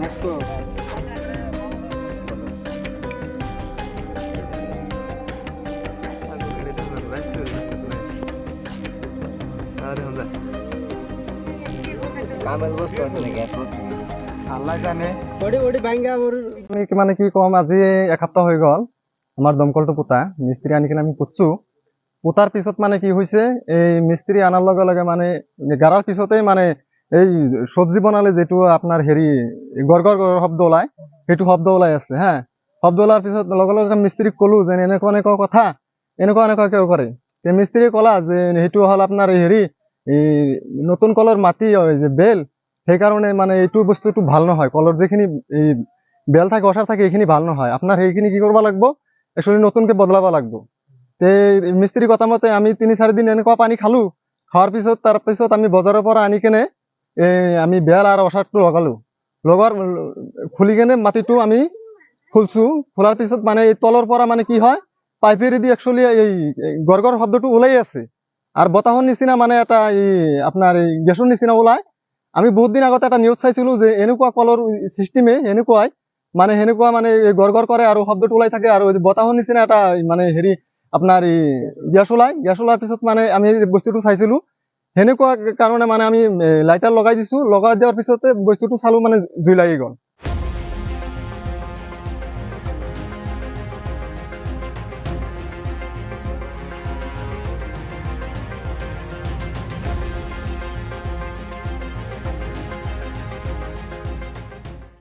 মানে কি কম, আজি এক সপ্তাহ হৈ গ'ল আমাৰ দমকলটো পোতা, মিস্ত্ৰী আনি কিনে আমি পুতছো। পোতাৰ পিছত মানে কি হৈছে, এই মিস্ত্ৰী আনাৰ লগে লগে মানে গাৰাৰ পিছতেই মানে এই চব্জি বনালে যিটো আপোনাৰ হেৰি গড় গড় শব্দ ওলায়, সেইটো শব্দ ওলাই আছে হা। শব্দ ওলাৰ পিছত লগে লগে মিস্ত্ৰীক ক'লো যে এনেকুৱা এনেকুৱা কথা, এনেকুৱা এনেকুৱা কিয় কৰে। মিস্ত্ৰীয়ে ক'লা যে সেইটো হ'ল আপোনাৰ হেৰি এই নতুন কলৰ মাটি যে বেল, সেইকাৰণে মানে এইটো বস্তুটো ভাল নহয়। কলৰ যিখিনি এই বেল থাকে, অসাৰ থাকে, এইখিনি ভাল নহয়। আপোনাৰ সেইখিনি কি কৰিব লাগিব, একচুৱেলি নতুনকে বদলাব লাগিব। মিস্ত্ৰী কথা মতে আমি ৩-৪ দিন এনেকুৱা পানী খালো। খাওয়াৰ পিছত তাৰপিছত আমি বজাৰৰ পৰা আনি কেনে আমি বেল আৰ অসাৰটো লগালো। লগাৰ খুলি কেনে মাটিটো আমি খুলছো। খোলাৰ পিছত মানে এই তলৰ পৰা মানে কি হয়, পাইপেৰেদি একচুৱেলি এই গড়গড় শব্দটো ওলাই আছে। আৰ বতাহৰ নিচিনা মানে এটা এই আপনাৰ এই গেছৰ নিচিনা ওলায়। আমি বহুত দিন আগতে এটা নিউজ চাইছিলো যে এনেকুৱা কলৰ সিস্টেমে এনেকুৱাই মানে সেনেকুৱা মানে গড় গড় কৰে আৰু শব্দটো ওলাই থাকে আৰু বতাহৰ নিচিনা এটা মানে হেৰি আপনাৰ এই গ্যাস ওলাৰ পিছত মানে আমি বস্তুটো চাইছিলো। সেনেকুৱা কাৰণে মানে আমি লাইটাৰ লগাই দিছো। লগাই দিয়াৰ পিছতে বস্তুটো চালো মানে জুই লাগি গ'ল।